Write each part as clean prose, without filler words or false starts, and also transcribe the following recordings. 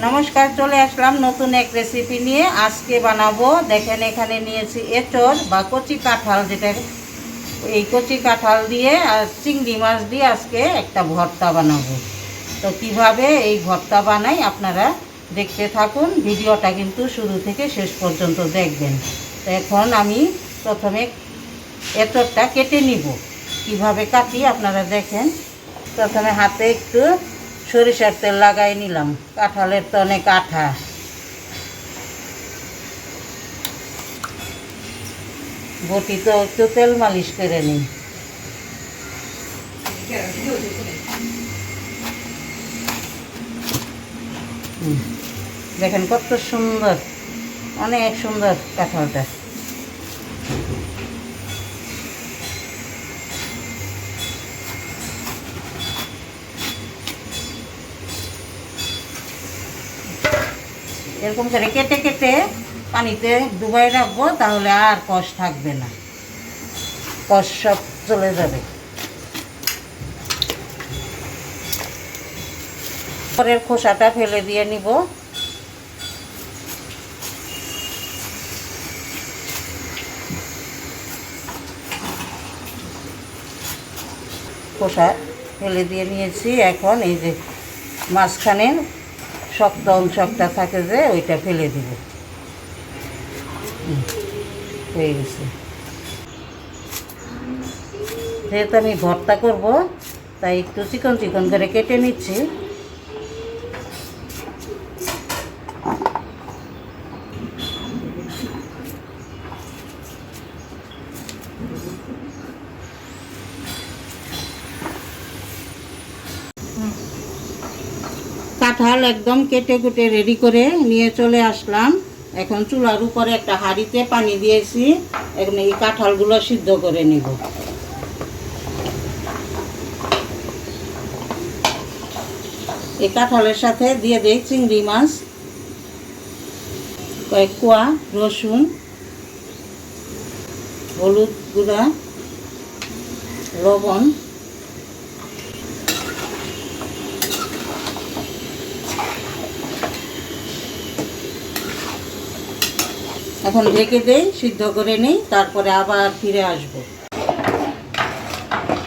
নমস্কার, চলে আসলাম নতুন এক রেসিপি নিয়ে। আজকে বানাবো, দেখেন এখানে নিয়েছি এঁচড় বা কচি কাঁঠাল, যেটা এই কচি কাঁঠাল দিয়ে আর চিংড়ি মাছ দিয়ে আজকে একটা ভর্তা বানাবো। তো কিভাবে এই ভর্তা বানাই আপনারা দেখতে থাকুন, ভিডিওটা কিন্তু শুরু থেকে শেষ পর্যন্ত দেখবেন। তো এখন আমি প্রথমে এঁচড়টা কেটে নিব, কিভাবে কাটি আপনারা দেখেন। প্রথমে হাতে একটু সরিষার তেল লাগাই নিলাম, কাঁঠালের তো অনেক আঠা। বটি তো একটু তেল মালিশ করে নিই। দেখেন কত সুন্দর, অনেক সুন্দর কাঁঠালটা। এরকম করে কেটে কেটে পানিতে ডুবাই রাখবো, তাহলে আর কষ থাকবে না, কষ সব চলে যাবে। পরের খোসাটা ফেলে দিয়ে নিব। খোসা ফেলে দিয়ে নিয়েছি। এখন এই যে মাঝখানে শক্ত অংশটা থাকে যে, ওইটা ফেলে দিব। হয়ে গেছে। যেহেতু আমি ভর্তা করব, তাই একটু চিকন চিকন করে কেটে নিচ্ছি। কাঁঠাল একদম কেটে কুটে রেডি করে নিয়ে চলে আসলাম। এখন চুলার উপরে একটা হাঁড়িতে পানি দিয়েছি, এখন এই কাঁঠালগুলো সিদ্ধ করে নিব। এই কাঁঠালের সাথে দিয়ে দিই চিংড়ি মাছ, কয়েক কোয়া রসুন, হলুদ গুঁড়া, লবণ, এখন ঢেকে দেই, সিদ্ধ করে নিই, তারপরে আবার ফিরে আসব।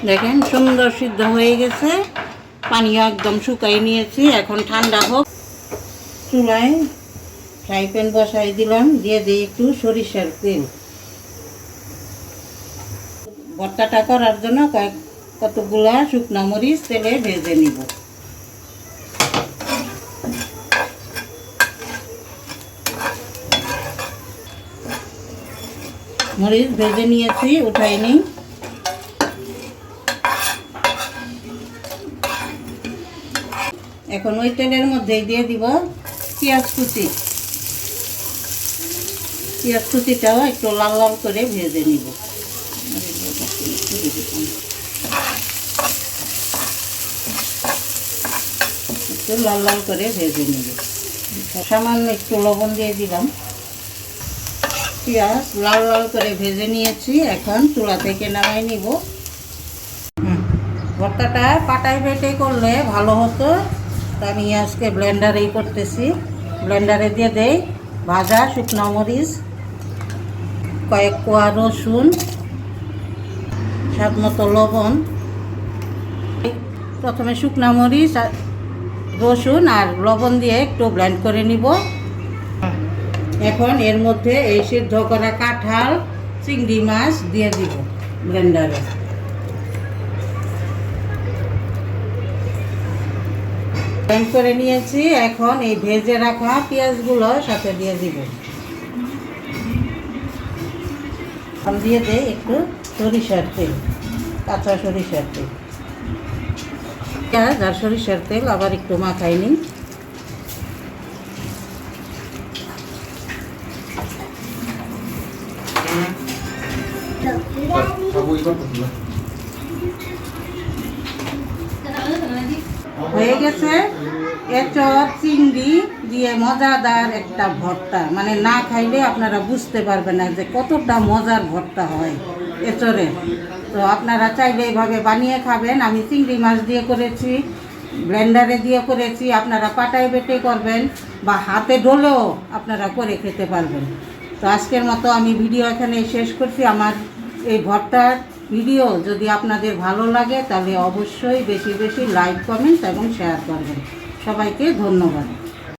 দেখেন সুন্দর সিদ্ধ হয়ে গেছে, পানিও একদম শুকাই নিয়েছি। এখন ঠান্ডা হোক। চুলায় ফ্রাই প্যান বসাই দিলাম, দিয়ে দিই একটু সরিষার তেল। ভর্তাটা করার জন্য কতগুলা শুকনো মরিচ তেলে ভেজে নিব। মরিচ ভেজে নিয়েছি, উঠাই নিই। এখন ওই তেলের মধ্যেই দিয়ে দিব পেঁয়াজ কুচি। পেঁয়াজ কুচিটাও একটু লাল লাল করে ভেজে নিব। একটু লাল লাল করে ভেজে নিব। সামান্য একটু লবণ দিয়ে দিলাম। পেঁয়াজ লাল লাল করে ভেজে নিয়েছি, এখন চুলা থেকে নামাই নিব। ভর্তাটা পাটায় বেটে করলে ভালো হতো, তা আমি আজকে ব্লেন্ডারেই করতেছি। ব্লেন্ডারে দিয়ে দেই ভাজা শুকনো মরিচ, কয়েক কোয়া রসুন, স্বাদ মতো লবণ। প্রথমে শুকনো মরিচ, রসুন আর লবণ দিয়ে একটু ব্লেন্ড করে নিব। এখন এর মধ্যে এই সিদ্ধ করা কাঁঠাল, চিংড়ি মাছ দিয়ে দিব ব্লেন্ডারে। ব্লেন্ড করে নিয়েছি, এখন এই ভেজে রাখা পেঁয়াজগুলো সাথে দিয়ে দিব। দিয়ে দেই একটু সরিষার তেল, কাঁচা সরিষার তেল। পেঁয়াজ আর সরিষার তেল আবার একটু মাখাই নিই। হয়ে গেছে এঁচড় চিংড়ি দিয়ে মজাদার একটা ভর্তা। মানে না খাইলে আপনারা বুঝতে পারবেন না যে কতটা মজার ভর্তা হয় এঁচড়ের। তো আপনারা চাইলে এইভাবে বানিয়ে খাবেন। আমি চিংড়ি মাছ দিয়ে করেছি, ব্লেন্ডারে দিয়ে করেছি, আপনারা পাটায় বেটে করবেন বা হাতে ডলেও আপনারা করে খেতে পারবেন। তো আজকের মতো আমি ভিডিও এখানে শেষ করছি। আমার এই ভর্তার ভিডিও যদি আপনাদের ভালো লাগে তাহলে অবশ্যই বেশি বেশি লাইক, কমেন্ট এবং শেয়ার করবেন। সবাইকে ধন্যবাদ।